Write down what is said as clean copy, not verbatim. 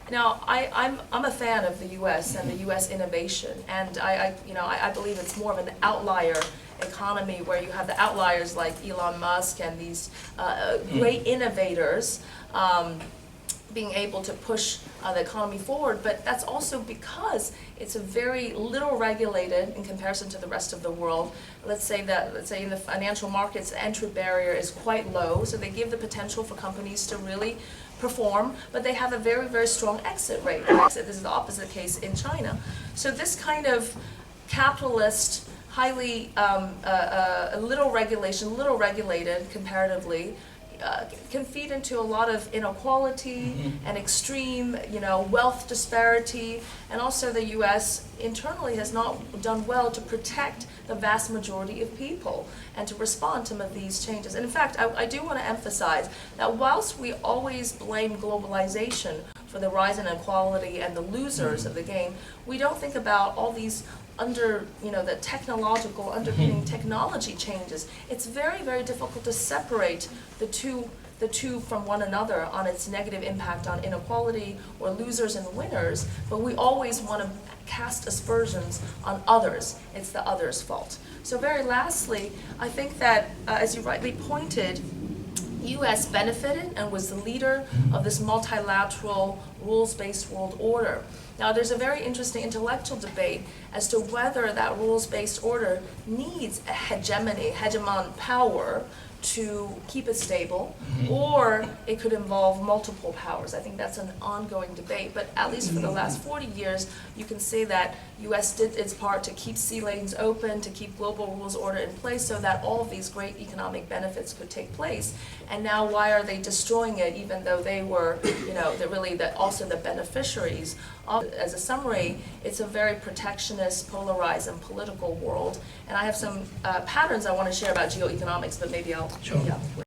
Now, I'm a fan of the U.S. and the U.S. innovation, and I believe it's more of an outlier economy where you have the outliers like Elon Musk and these great innovators being able to push the economy forward, but that's also because it's a very little regulated in comparison to the rest of the world. Let's say in the financial markets, the entry barrier is quite low, so they give the potential for companies to really perform, but they have a very, very strong exit rate. This is the opposite case in China. So this kind of capitalist, highly little regulation, little regulated comparatively, can feed into a lot of inequality and extreme, wealth disparity, and also the U.S. internally has not done well to protect the vast majority of people and to respond to some of these changes. And in fact, I do want to emphasize that whilst we always blame globalization for the rise in inequality and the losers of the game, we don't think about all these the technological underpinning technology changes. It's very, very difficult to separate the two from one another on its negative impact on inequality or losers and winners, but we always want to cast aspersions on others. It's the others' fault. So very lastly, I think that, as you rightly pointed, U.S. benefited and was the leader of this multilateral rules-based world order. Now, there's a very interesting intellectual debate as to whether that rules-based order needs a hegemon power to keep it stable, or it could involve multiple powers. I think that's an ongoing debate, but at least for the last 40 years, you can say that U.S. did its part to keep sea lanes open, to keep global rules order in place so that all of these great economic benefits could take place. And now why are they destroying it even though they were, also the beneficiaries? As a summary, it's a very protectionist, polarized, and political world. And I have some patterns I want to share about geoeconomics, but maybe I'll... Sure. Yeah.